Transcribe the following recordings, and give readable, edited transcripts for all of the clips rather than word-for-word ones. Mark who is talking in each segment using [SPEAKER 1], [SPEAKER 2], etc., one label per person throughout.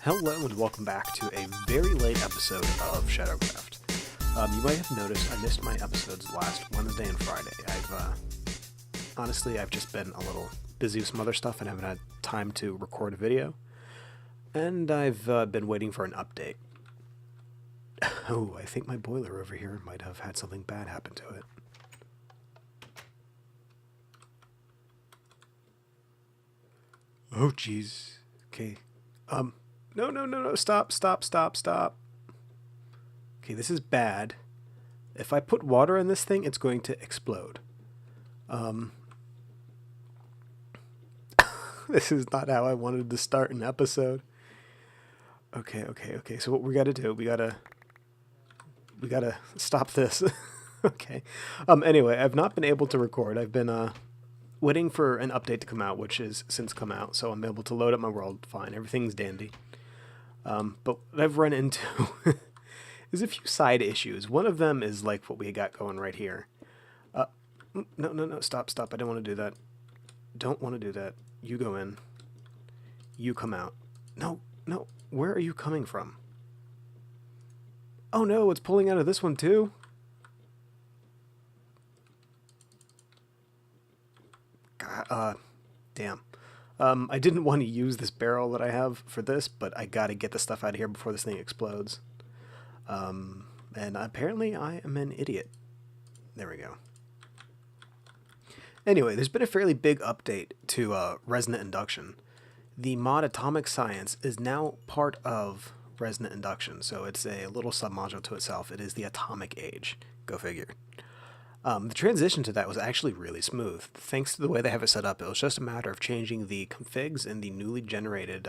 [SPEAKER 1] Hello and welcome back to a very late episode of SHADOWCRAFT. You might have noticed I missed my episodes last Wednesday and Friday. Honestly, I've just been a little busy with some other stuff and haven't had time to record a video. And I've been waiting for an update. Oh, I think my boiler over here might have had something bad happen to it. Oh, jeez. Okay. No, stop. Okay, this is bad. If I put water in this thing, it's going to explode. This is not how I wanted to start an episode. Okay, so what we gotta do, we gotta stop this. Okay. Anyway, I've not been able to record. I've been, waiting for an update to come out, which has since come out, so I'm able to load up my world fine. Everything's dandy. But what I've run into is a few side issues. One of them is like what we got going right here. No, stop. I don't want to do that. Don't want to do that. You go in. You come out. No. Where are you coming from? Oh no, it's pulling out of this one too. Damn. I didn't want to use this barrel that I have for this, but I gotta get the stuff out of here before this thing explodes. And apparently I am an idiot. There we go. Anyway, there's been a fairly big update to resonant induction. The mod Atomic Science is now part of resonant induction, so it's a little submodule to itself. It is the Atomic Age. Go figure. The transition to that was actually really smooth. Thanks to the way they have it set up, it was just a matter of changing the configs in the newly generated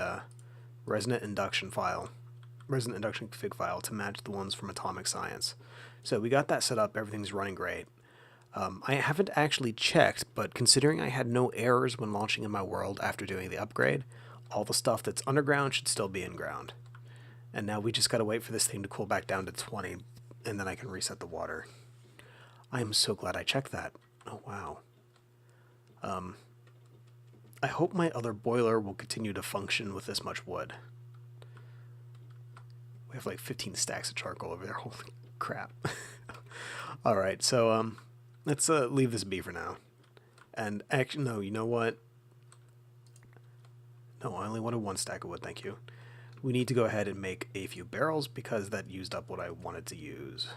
[SPEAKER 1] resonant induction config file to match the ones from Atomic Science. So we got that set up, everything's running great. I haven't actually checked, but considering I had no errors when launching in my world after doing the upgrade, all the stuff that's underground should still be in ground. And now we just gotta wait for this thing to cool back down to 20, and then I can reset the water. I am so glad I checked that. Oh, wow. I hope my other boiler will continue to function with this much wood. We have like 15 stacks of charcoal over there. Holy crap. Alright, so let's leave this be for now. And actually, no, you know what? No, I only wanted one stack of wood, thank you. We need to go ahead and make a few barrels because that used up what I wanted to use.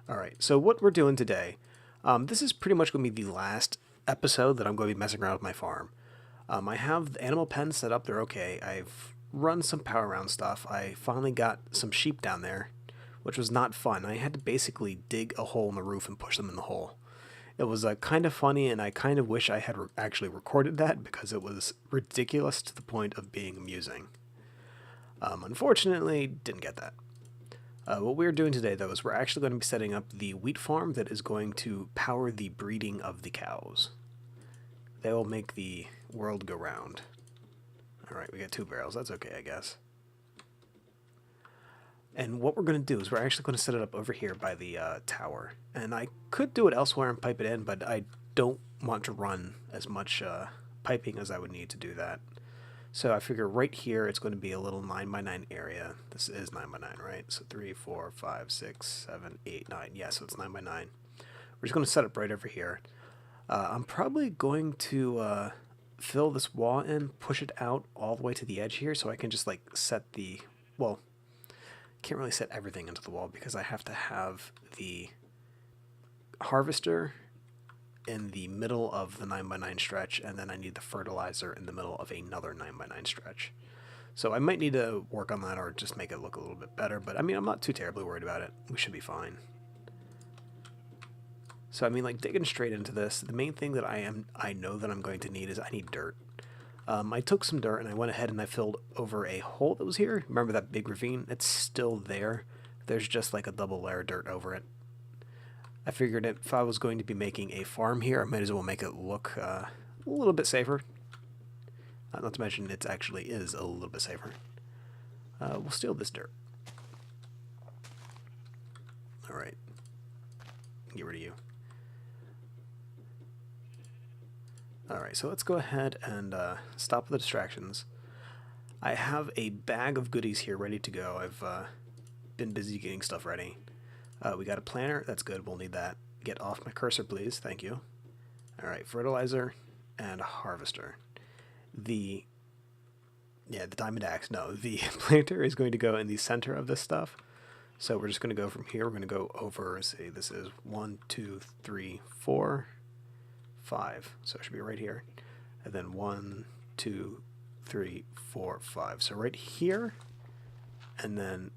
[SPEAKER 1] Alright, so what we're doing today, this is pretty much going to be the last episode that I'm going to be messing around with my farm. I have the animal pen set up, they're okay. I've run some power around stuff. I finally got some sheep down there, which was not fun. I had to basically dig a hole in the roof and push them in the hole. It was kind of funny, and I kind of wish I had actually recorded that because it was ridiculous to the point of being amusing. Unfortunately, didn't get that. What we're doing today, though, is we're actually going to be setting up the wheat farm that is going to power the breeding of the cows. They will make the world go round. Alright, we got 2 barrels. That's okay, I guess. And what we're going to do is we're actually going to set it up over here by the tower. And I could do it elsewhere and pipe it in, but I don't want to run as much piping as I would need to do that. So I figure right here it's going to be a little 9x9 area. This is 9x9, right? So 3, 4, 5, 6, 7, 8, 9. Yeah, so it's 9x9. We're just going to set up right over here. I'm probably going to fill this wall in, push it out all the way to the edge here so I can just like set the, well, can't really set everything into the wall because I have to have the harvester in the middle of the 9x9 stretch, and then I need the fertilizer in the middle of another 9x9 stretch. So I might need to work on that or just make it look a little bit better, but I mean, I'm not too terribly worried about it. We should be fine. So I mean, like digging straight into this, the main thing that I know that I'm going to need is I need dirt. I took some dirt and I went ahead and I filled over a hole that was here. Remember that big ravine? It's still there. There's just like a double layer of dirt over it. I figured if I was going to be making a farm here, I might as well make it look a little bit safer. Not to mention it actually is a little bit safer. We'll steal this dirt. Alright. Get rid of you. Alright, so let's go ahead and stop the distractions. I have a bag of goodies here ready to go. I've been busy getting stuff ready. We got a planter. That's good. We'll need that. Get off my cursor, please. Thank you. All right, fertilizer and a harvester. The diamond axe. No, the planter is going to go in the center of this stuff. So we're just going to go from here. We're going to go over, say this is 1, 2, 3, 4, 5. So it should be right here. And then 1, 2, 3, 4, 5. So right here, and then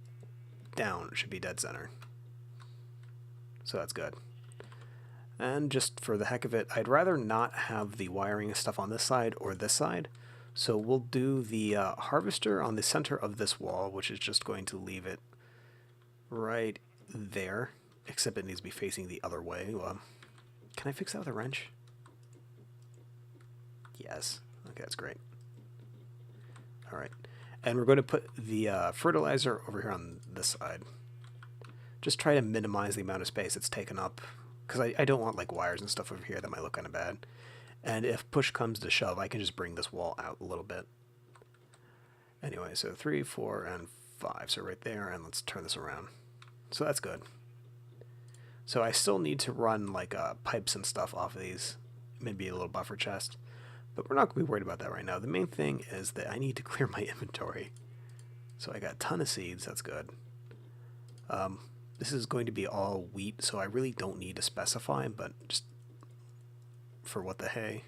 [SPEAKER 1] down should be dead center. So that's good. And just for the heck of it, I'd rather not have the wiring stuff on this side or this side. So we'll do the harvester on the center of this wall, which is just going to leave it right there, except it needs to be facing the other way. Can I fix that with a wrench? Yes. Okay, that's great. All right. And we're going to put the fertilizer over here on this side. Just try to minimize the amount of space it's taken up, because I don't want like wires and stuff over here that might look kind of bad. And if push comes to shove, I can just bring this wall out a little bit. Anyway, so 3, 4, and 5. So right there, and let's turn this around. So that's good. So I still need to run like pipes and stuff off of these, maybe a little buffer chest, but we're not going to be worried about that right now. The main thing is that I need to clear my inventory. So I got a ton of seeds, that's good. This is going to be all wheat, so I really don't need to specify, but just for what the hey,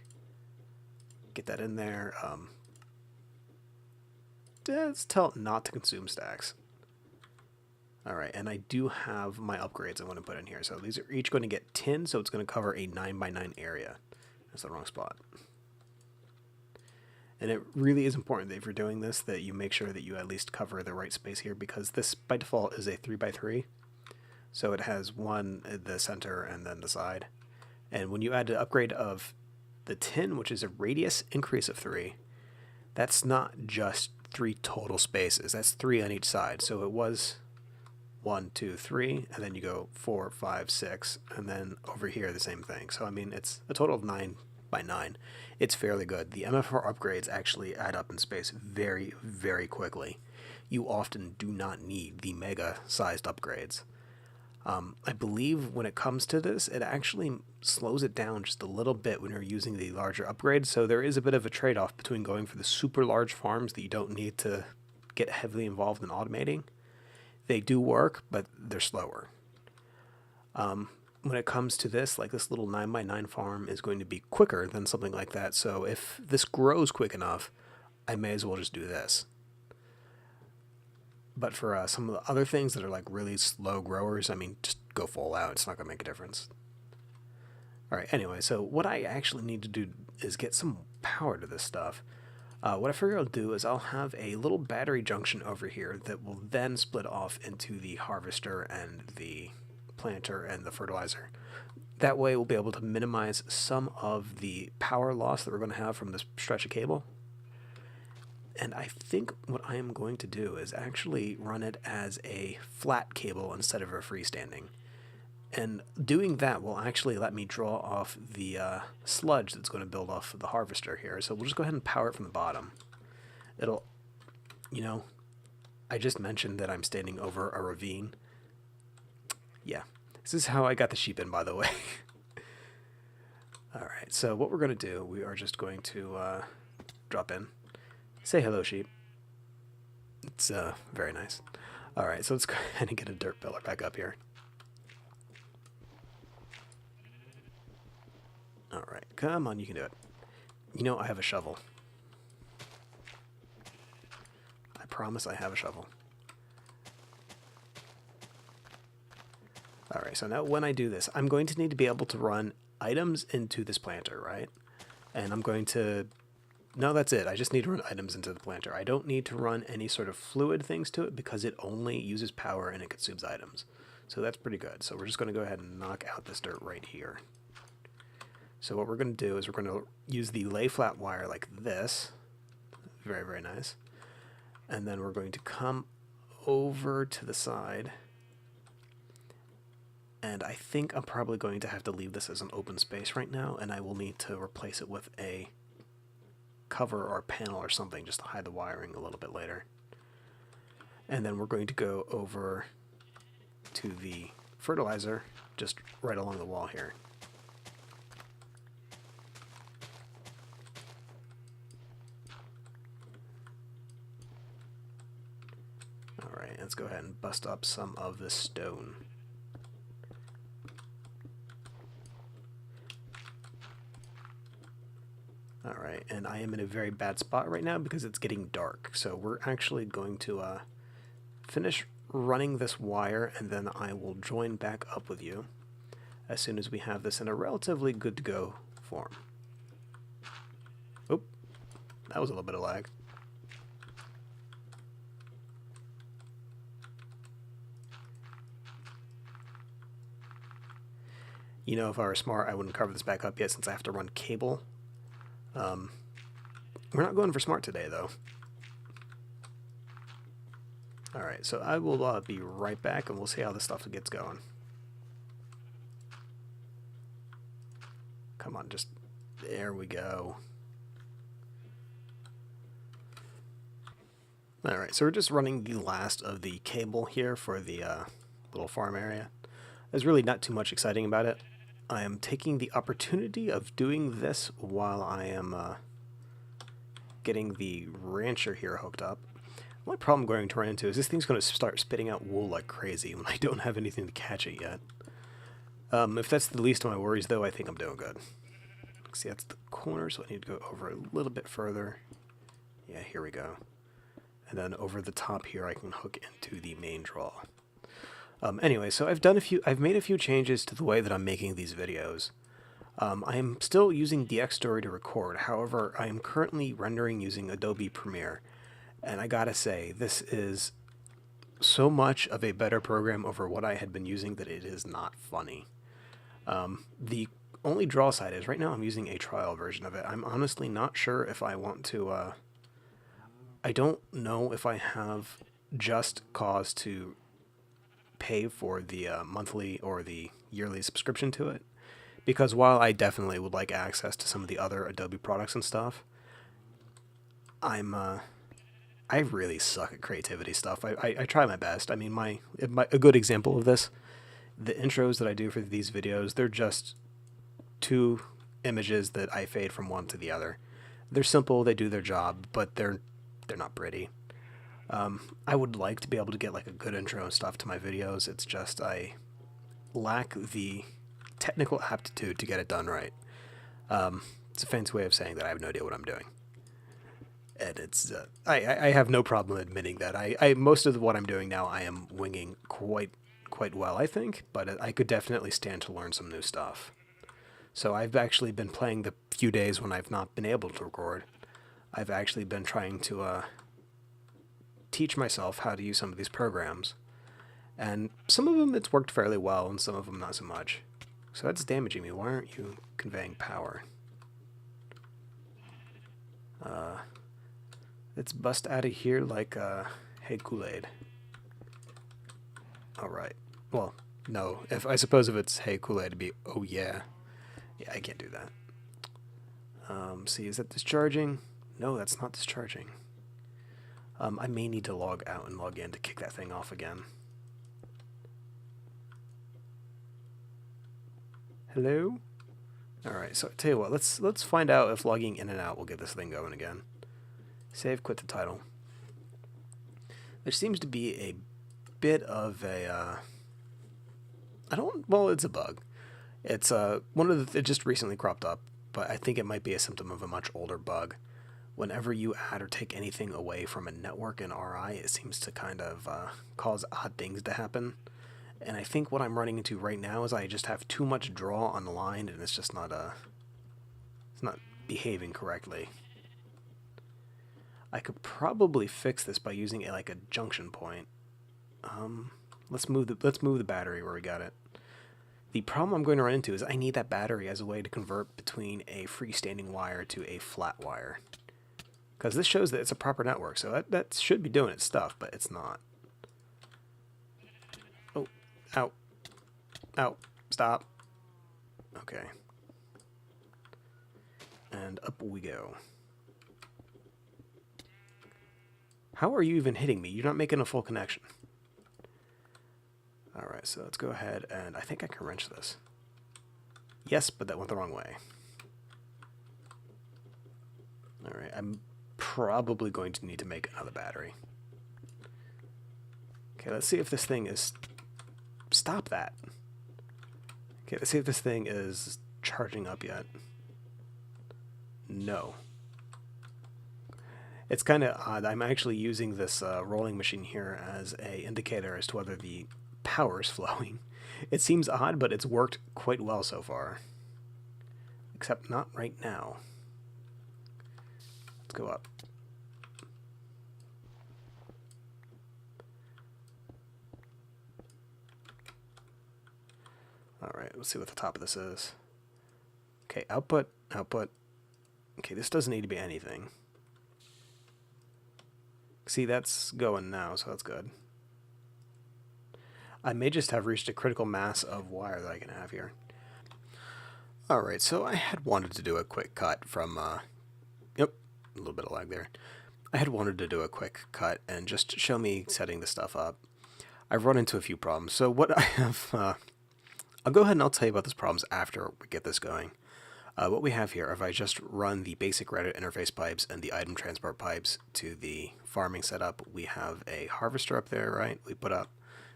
[SPEAKER 1] get that in there. Let's tell it not to consume stacks. Alright, and I do have my upgrades I want to put in here. So these are each going to get 10, so it's going to cover a 9x9 area. That's the wrong spot. And it really is important that if you're doing this, that you make sure that you at least cover the right space here, because this by default is a 3x3. So it has one at the center and then the side. And when you add an upgrade of the 10, which is a radius increase of 3, that's not just 3 total spaces. That's 3 on each side. So it was 1, 2, 3, and then you go 4, 5, 6, and then over here the same thing. So I mean, it's a total of 9x9. It's fairly good. The MFR upgrades actually add up in space very, very quickly. You often do not need the mega-sized upgrades. I believe when it comes to this, it actually slows it down just a little bit when you're using the larger upgrades. So there is a bit of a trade-off between going for the super large farms that you don't need to get heavily involved in automating. They do work, but they're slower. When it comes to this, like this little 9x9 farm is going to be quicker than something like that. So if this grows quick enough, I may as well just do this. But for some of the other things that are like really slow growers, I mean, just go full out. It's not going to make a difference. All right, anyway, so what I actually need to do is get some power to this stuff. What I figure I'll do is I'll have a little battery junction over here that will then split off into the harvester and the planter and the fertilizer. That way we'll be able to minimize some of the power loss that we're going to have from this stretch of cable. And I think what I am going to do is actually run it as a flat cable instead of a freestanding. And doing that will actually let me draw off the sludge that's going to build off of the harvester here. So we'll just go ahead and power it from the bottom. It'll, you know, I just mentioned that I'm standing over a ravine. Yeah, this is how I got the sheep in, by the way. Alright, so what we're going to do, we are just going to drop in. Say hello, sheep. It's very nice. Alright, so let's go ahead and get a dirt pillar back up here. Alright, come on, you can do it. You know, I have a shovel. I promise I have a shovel. Alright, so now when I do this, I'm going to need to be able to run items into this planter, right? And I'm going to... No, that's it. I just need to run items into the planter. I don't need to run any sort of fluid things to it because it only uses power and it consumes items. So that's pretty good. So we're just going to go ahead and knock out this dirt right here. So what we're going to do is we're going to use the lay flat wire like this. Very, very nice. And then we're going to come over to the side. And I think I'm probably going to have to leave this as an open space right now, and I will need to replace it with a cover or panel or something just to hide the wiring a little bit later. And then we're going to go over to the fertilizer just right along the wall here. Alright, let's go ahead and bust up some of this stone. Alright, and I am in a very bad spot right now because it's getting dark. So we're actually going to finish running this wire, and then I will join back up with you as soon as we have this in a relatively good to go form. Oop, that was a little bit of lag. You know, if I were smart, I wouldn't cover this back up yet since I have to run cable. We're not going for smart today, though. Alright, so I will be right back, and we'll see how this stuff gets going. Come on, just... there we go. Alright, so we're just running the last of the cable here for the little farm area. There's really not too much exciting about it. I am taking the opportunity of doing this while I am getting the rancher here hooked up. The only problem I'm going to run into is this thing's going to start spitting out wool like crazy when I don't have anything to catch it yet. If that's the least of my worries, though, I think I'm doing good. See, that's the corner, so I need to go over a little bit further. Yeah, here we go. And then over the top here, I can hook into the main draw. Anyway, so I've made a few changes to the way that I'm making these videos. I am still using DxStory to record. However, I am currently rendering using Adobe Premiere. And I gotta say, this is so much of a better program over what I had been using that it is not funny. The only draw side is right now I'm using a trial version of it. I'm honestly not sure if I want to... I don't know if I have just cause to pay for the monthly or the yearly subscription to it, because while I definitely would like access to some of the other Adobe products and stuff, I really suck at creativity stuff. I try my best. I mean, a good example of this, the intros that I do for these videos, they're just two images that I fade from one to the other. They're simple, they do their job, but they're not pretty. I would like to be able to get like a good intro and stuff to my videos. It's just I lack the technical aptitude to get it done right. It's a fancy way of saying that I have no idea what I'm doing. And it's I have no problem admitting that. I most of what I'm doing now I am winging quite well, I think, but I could definitely stand to learn some new stuff. So I've actually been playing the few days when I've not been able to record. I've actually been trying to teach myself how to use some of these programs. And some of them it's worked fairly well, and some of them not so much. So that's damaging me. Why aren't you conveying power? Let's bust out of here like, hey, Kool-Aid. Alright. Well, no. I suppose if it's hey, Kool-Aid, it'd be, oh yeah. Yeah, I can't do that. See, is that discharging? No, that's not discharging. I may need to log out and log in to kick that thing off again. Hello? Alright, so I tell you what, let's find out if logging in and out will get this thing going again. Save, quit the title. There seems to be a bit of a, well, it's a bug. It's it just recently cropped up, but I think it might be a symptom of a much older bug. Whenever you add or take anything away from a network in RI, it seems to kind of cause odd things to happen. And I think what I'm running into right now is I just have too much draw on the line, and it's just not it's not behaving correctly. I could probably fix this by using like a junction point. Let's move the battery where we got it. The problem I'm going to run into is I need that battery as a way to convert between a freestanding wire to a flat wire. Because this shows that it's a proper network, so that should be doing its stuff, but it's not. Oh, ow. Ow, stop. Okay. And up we go. How are you even hitting me? You're not making a full connection. Alright, so let's go ahead and I think I can wrench this. Yes, but that went the wrong way. Alright, I'm probably going to need to make another battery. Okay, let's see if this thing is... Stop that. Okay, let's see if this thing is charging up yet. No. It's kind of odd. I'm actually using this rolling machine here as an indicator as to whether the power is flowing. It seems odd, but it's worked quite well so far. Except not right now. Let's go up. Alright, let's see what the top of this is. Okay, output, output. Okay, this doesn't need to be anything. See, that's going now, so that's good. I may just have reached a critical mass of wire that I can have here. Alright, so I had wanted to do a quick cut from, yep, a little bit of lag there. I had wanted to do a quick cut and just show me setting the stuff up. I've run into a few problems, so what I have, I'll go ahead and I'll tell you about those problems after we get this going. What we have here, if I just run the basic Reddit interface pipes and the item transport pipes to the farming setup, we have a harvester up there, right? We put up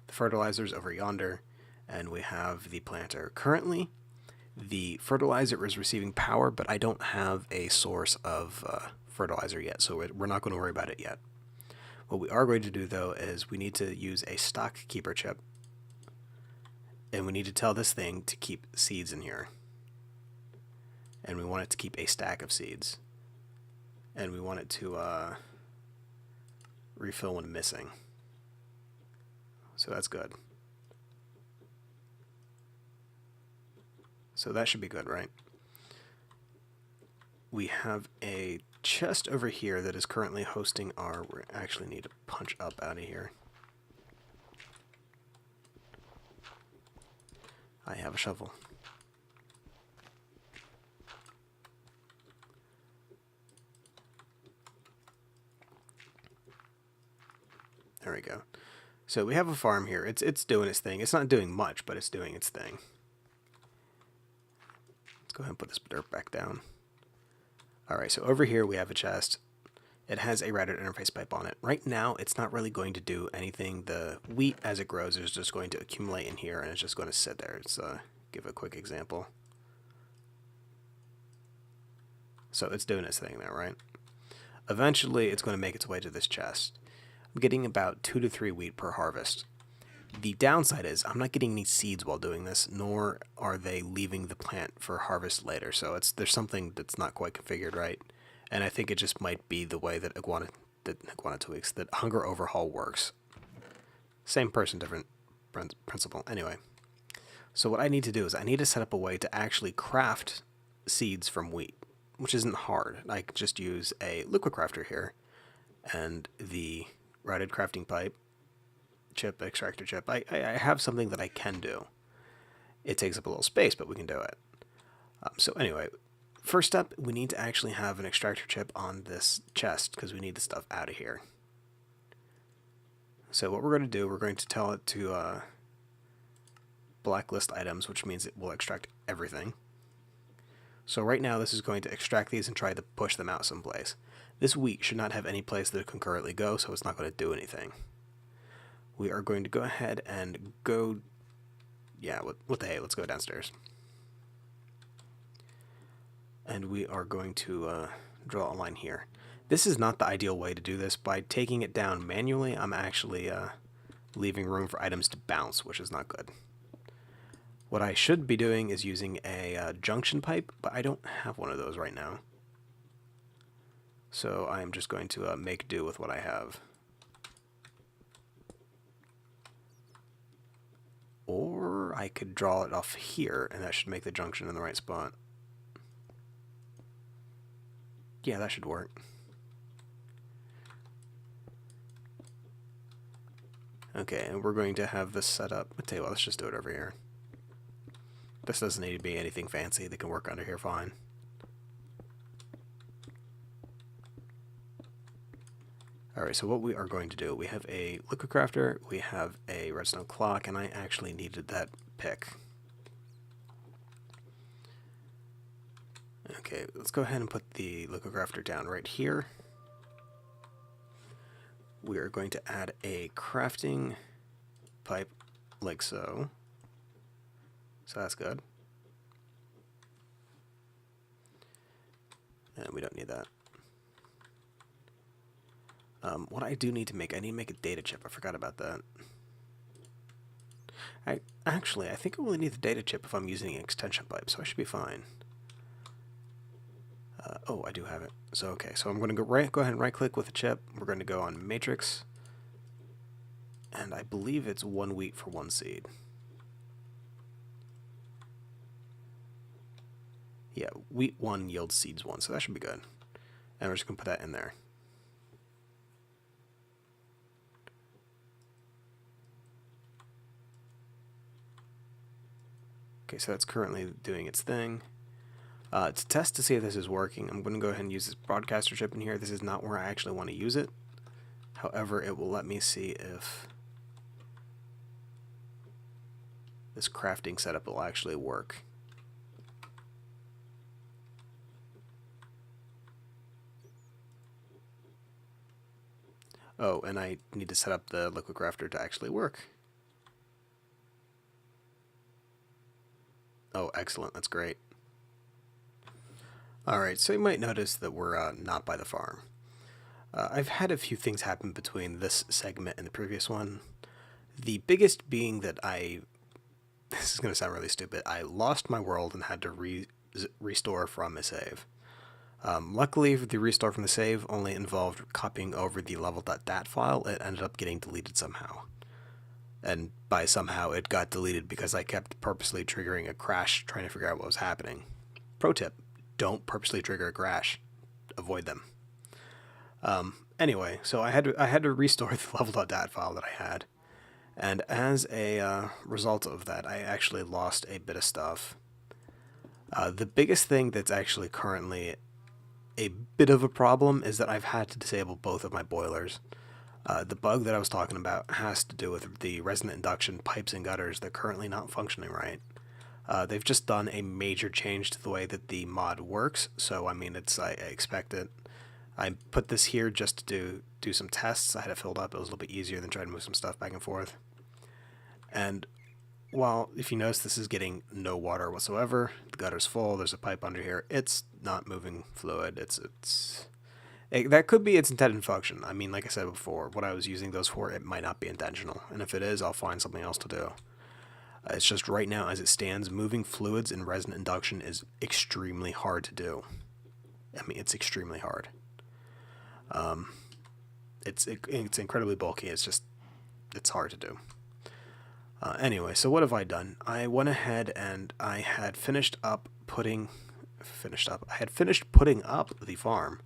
[SPEAKER 1] the fertilizers over yonder, and we have the planter. Currently, the fertilizer is receiving power, but I don't have a source of fertilizer yet, so we're not going to worry about it yet. What we are going to do, though, is we need to use a stock keeper chip, and we need to tell this thing to keep seeds in here. And we want it to keep a stack of seeds. And we want it to refill when missing. So that's good. So that should be good, right? We have a chest over here that is currently hosting our... We actually need to punch up out of here. I have a shovel. There we go. So we have a farm here. It's doing its thing. It's not doing much, but it's doing its thing. Let's go ahead and put this dirt back down. Alright, so over here we have a chest. It has a Reddit interface pipe on it. Right now, it's not really going to do anything. The wheat, as it grows, is just going to accumulate in here, and it's just going to sit there. Let's give a quick example. So it's doing its thing there, right? Eventually, it's going to make its way to this chest. I'm getting about 2 to 3 wheat per harvest. The downside is I'm not getting any seeds while doing this, nor are they leaving the plant for harvest later. So there's something that's not quite configured right, and I think it just might be the way that that Hunger Overhaul works. Same person, different principle. Anyway, so what I need to do is I need to set up a way to actually craft seeds from wheat, which isn't hard. I can just use a liquid crafter here, and the routed crafting pipe, chip, extractor chip. I have something that I can do. It takes up a little space, but we can do it. So anyway, first step, we need to actually have an extractor chip on this chest because we need the stuff out of here. So what we're going to do, we're going to tell it to blacklist items, which means it will extract everything. So right now this is going to extract these and try to push them out someplace. This wheat should not have any place that it can currently go, so it's not going to do anything. We are going to go ahead and go... Yeah, what the hey, let's go downstairs. And we are going to draw a line here. This is not the ideal way to do this. By taking it down manually, I'm actually leaving room for items to bounce, which is not good. What I should be doing is using a junction pipe, but I don't have one of those right now. So I'm just going to make do with what I have. Or I could draw it off here, and that should make the junction in the right spot. Yeah, that should work. Okay, and we're going to have this set up. I'll tell you what, let's just do it over here. This doesn't need to be anything fancy. They can work under here fine. Alright, so what we are going to do, we have a liquid crafter, we have a redstone clock, and I actually needed that pick. Okay, let's go ahead and put the liquid crafter down right here. We are going to add a crafting pipe like so. So that's good. And we don't need that. What I do need to make, I need to make a data chip. I forgot about that. I think I only need the data chip if I'm using an extension pipe, so I should be fine. Oh, I do have it. So okay, so I'm going to go ahead and right click with the chip. We're going to go on matrix, and I believe it's 1 wheat for 1 seed. Yeah, wheat 1 yields seeds 1, so that should be good. And we're just going to put that in there. Okay, so that's currently doing its thing. To test to see if this is working, I'm going to go ahead and use this broadcaster chip in here. This is not where I actually want to use it. However, it will let me see if this crafting setup will actually work. Oh, and I need to set up the liquid crafter to actually work. Oh, excellent. That's great. Alright, so you might notice that we're not by the farm. I've had a few things happen between this segment and the previous one. The biggest being that this is going to sound really stupid, I lost my world and had to restore from a save. Luckily, the restore from the save only involved copying over the level.dat file. It ended up getting deleted somehow. And by somehow, it got deleted because I kept purposely triggering a crash trying to figure out what was happening. Pro tip, don't purposely trigger a crash. Avoid them. Anyway, so I had to restore the level.dat file that I had. And as a result of that, I actually lost a bit of stuff. The biggest thing that's actually currently a bit of a problem is that I've had to disable both of my boilers. The bug that I was talking about has to do with the resonant induction pipes and gutters. They're currently not functioning right. They've just done a major change to the way that the mod works, so I mean, I expect it. I put this here just to do some tests. I had it filled up. It was a little bit easier than trying to move some stuff back and forth. And while, if you notice, this is getting no water whatsoever, the gutter's full, there's a pipe under here, it's not moving fluid. That could be its intended function. I mean, like I said before, what I was using those for, it might not be intentional. And if it is, I'll find something else to do. It's just right now, as it stands, moving fluids in resonant induction is extremely hard to do. I mean, it's extremely hard. It's incredibly bulky. It's hard to do. Anyway, so what have I done? I went ahead and I had finished putting up the farm.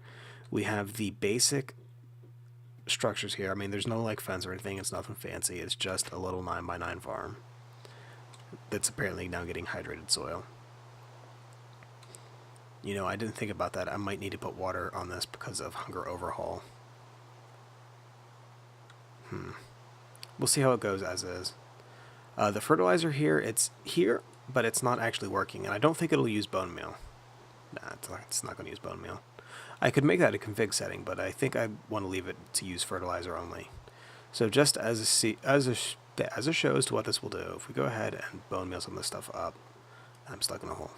[SPEAKER 1] We have the basic structures here. I mean, there's no like fence or anything. It's nothing fancy. It's just a little 9x9 farm that's apparently now getting hydrated soil. You know, I didn't think about that. I might need to put water on this because of hunger overhaul. We'll see how it goes as is. The fertilizer here, it's here, but it's not actually working, and I don't think it'll use bone meal. Nah, it's not going to use bone meal. I could make that a config setting, but I think I want to leave it to use fertilizer only. So just as a show as to what this will do, if we go ahead and bone meal some of this stuff up, I'm stuck in a hole.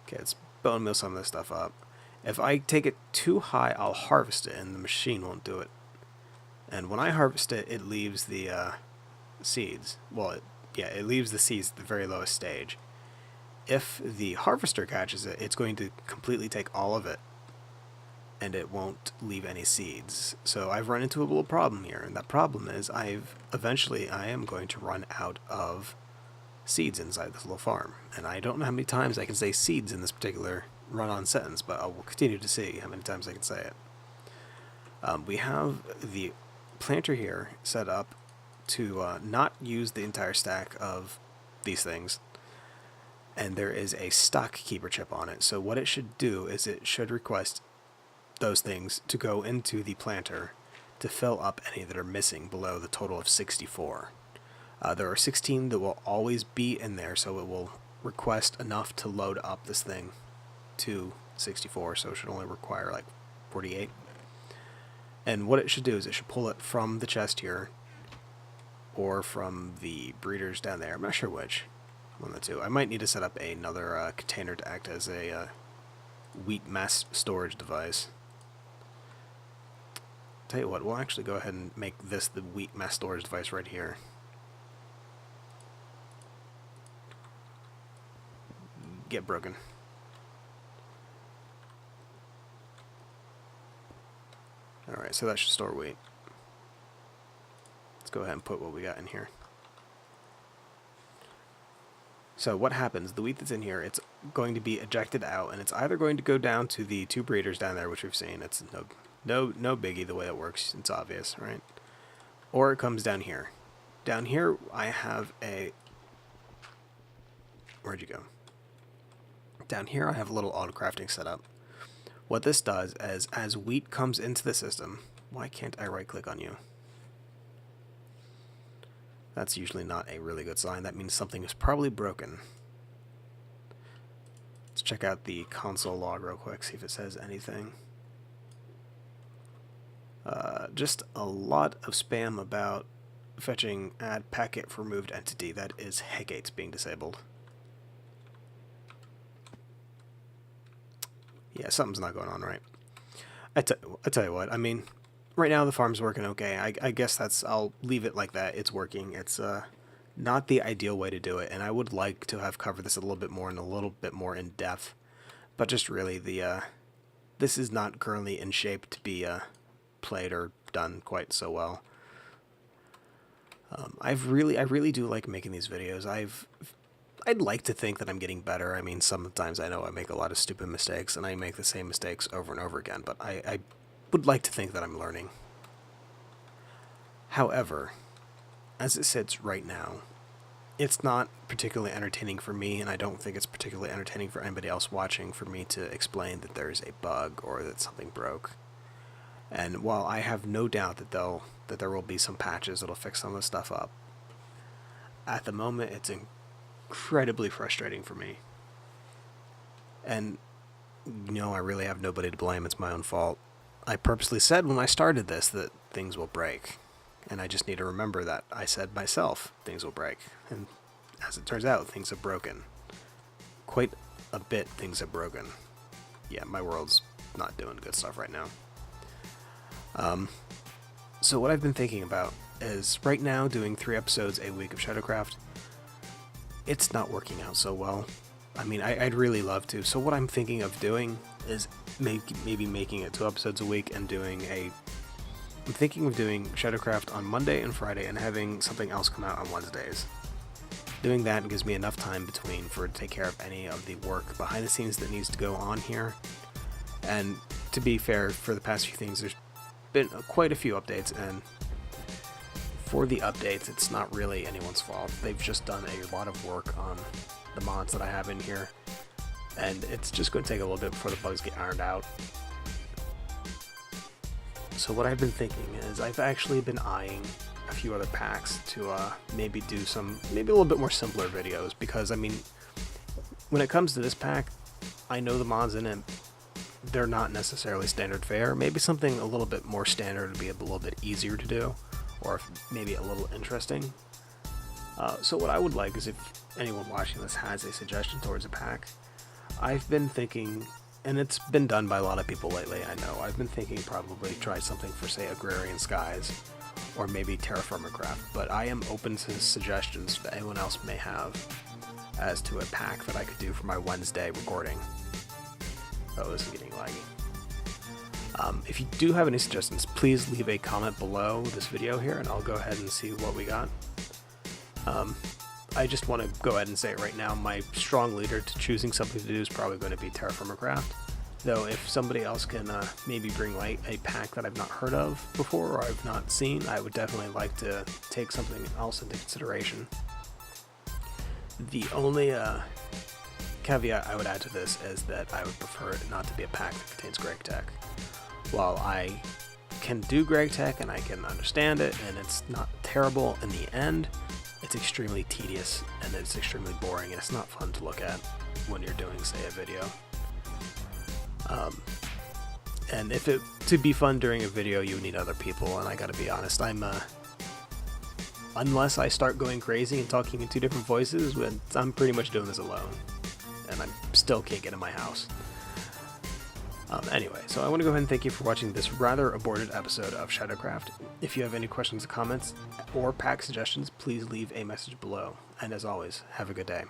[SPEAKER 1] Okay, let's bone meal some of this stuff up. If I take it too high, I'll harvest it, and the machine won't do it. And when I harvest it, it leaves the seeds. Well, it leaves the seeds at the very lowest stage. If the harvester catches it, it's going to completely take all of it, and it won't leave any seeds. So I've run into a little problem here, and that problem is I am going to run out of seeds inside this little farm. And I don't know how many times I can say seeds in this particular run-on sentence, but I will continue to see how many times I can say it. We have the planter here set up to not use the entire stack of these things, and there is a stock keeper chip on it. So what it should do is it should request those things to go into the planter, to fill up any that are missing below the total of 64. There are 16 that will always be in there, so it will request enough to load up this thing to 64, so it should only require like 48. And what it should do is it should pull it from the chest here, or from the breeders down there. I'm not sure which. One of the two. I might need to set up another container to act as a wheat mass storage device. Tell you what, we'll actually go ahead and make this the wheat mass storage device right here. Get broken. Alright, so that should store wheat. Let's go ahead and put what we got in here. So what happens, the wheat that's in here, it's going to be ejected out, and it's either going to go down to the two breeders down there, which we've seen. It's no biggie the way it works. It's obvious, right? Or it comes down here. Down here, I have a... Where'd you go? Down here, I have a little auto-crafting set up. What this does is, as wheat comes into the system... Why can't I right-click on you? That's usually not a really good sign. That means something is probably broken. Let's check out the console log real quick, see if it says anything. Just a lot of spam about fetching add packet for removed entity. That is Hegates being disabled. Yeah, something's not going on right. I tell you what, I mean, right now the farm's working okay. I guess I'll leave it like that. It's working. It's not the ideal way to do it, and I would like to have covered this a little bit more and a little bit more in depth. But just really, this is not currently in shape to be played or done quite so well. I really do like making these videos. I'd like to think that I'm getting better. I mean, sometimes I know I make a lot of stupid mistakes, and I make the same mistakes over and over again, but I would like to think that I'm learning. However, as it sits right now, it's not particularly entertaining for me, and I don't think it's particularly entertaining for anybody else watching for me to explain that there's a bug or that something broke. And while I have no doubt that there will be some patches that'll fix some of the stuff up, at the moment it's incredibly frustrating for me. And, you know, I really have nobody to blame. It's my own fault. I purposely said when I started this that things will break. And I just need to remember that I said myself things will break. And as it turns out, things have broken. Quite a bit things have broken. Yeah, my world's not doing good stuff right now. So what I've been thinking about is right now doing 3 episodes a week of SHADOWCRAFT. It's not working out so well. I mean, I'd really love to. So what I'm thinking of doing is maybe making it 2 episodes a week and I'm thinking of doing SHADOWCRAFT on Monday and Friday and having something else come out on Wednesdays. Doing that gives me enough time between to take care of any of the work behind the scenes that needs to go on here. And to be fair, for the past few things, there's been quite a few updates, and for the updates, it's not really anyone's fault. They've just done a lot of work on the mods that I have in here, and it's just going to take a little bit before the bugs get ironed out. So what I've been thinking is I've actually been eyeing a few other packs to maybe do maybe a little bit more simpler videos, because I mean, when it comes to this pack, I know the mods in it, they're not necessarily standard fare. Maybe something a little bit more standard would be a little bit easier to do, or maybe a little interesting. So what I would like is if anyone watching this has a suggestion towards a pack. I've been thinking, and it's been done by a lot of people lately, I know, I've been thinking probably try something for, say, Agrarian Skies, or maybe SHADOWCRAFT, but I am open to suggestions that anyone else may have as to a pack that I could do for my Wednesday recording. Oh, this is getting laggy. If you do have any suggestions, please leave a comment below this video here, and I'll go ahead and see what we got. I just want to go ahead and say it right now, my strong leader to choosing something to do is probably going to be SHADOWCRAFT. Though if somebody else can maybe bring like a pack that I've not heard of before or I've not seen, I would definitely like to take something else into consideration. The only caveat I would add to this is that I would prefer it not to be a pack that contains Greg Tech. While I can do Greg Tech and I can understand it, and it's not terrible in the end. It's extremely tedious and it's extremely boring, and it's not fun to look at when you're doing, say, a video. And if it to be fun during a video, you need other people, and I gotta be honest, unless I start going crazy and talking in two different voices, I'm pretty much doing this alone, and I still can't get in my house. Anyway, so I want to go ahead and thank you for watching this rather aborted episode of SHADOWCRAFT. If you have any questions, comments, or pack suggestions, please leave a message below. And as always, have a good day.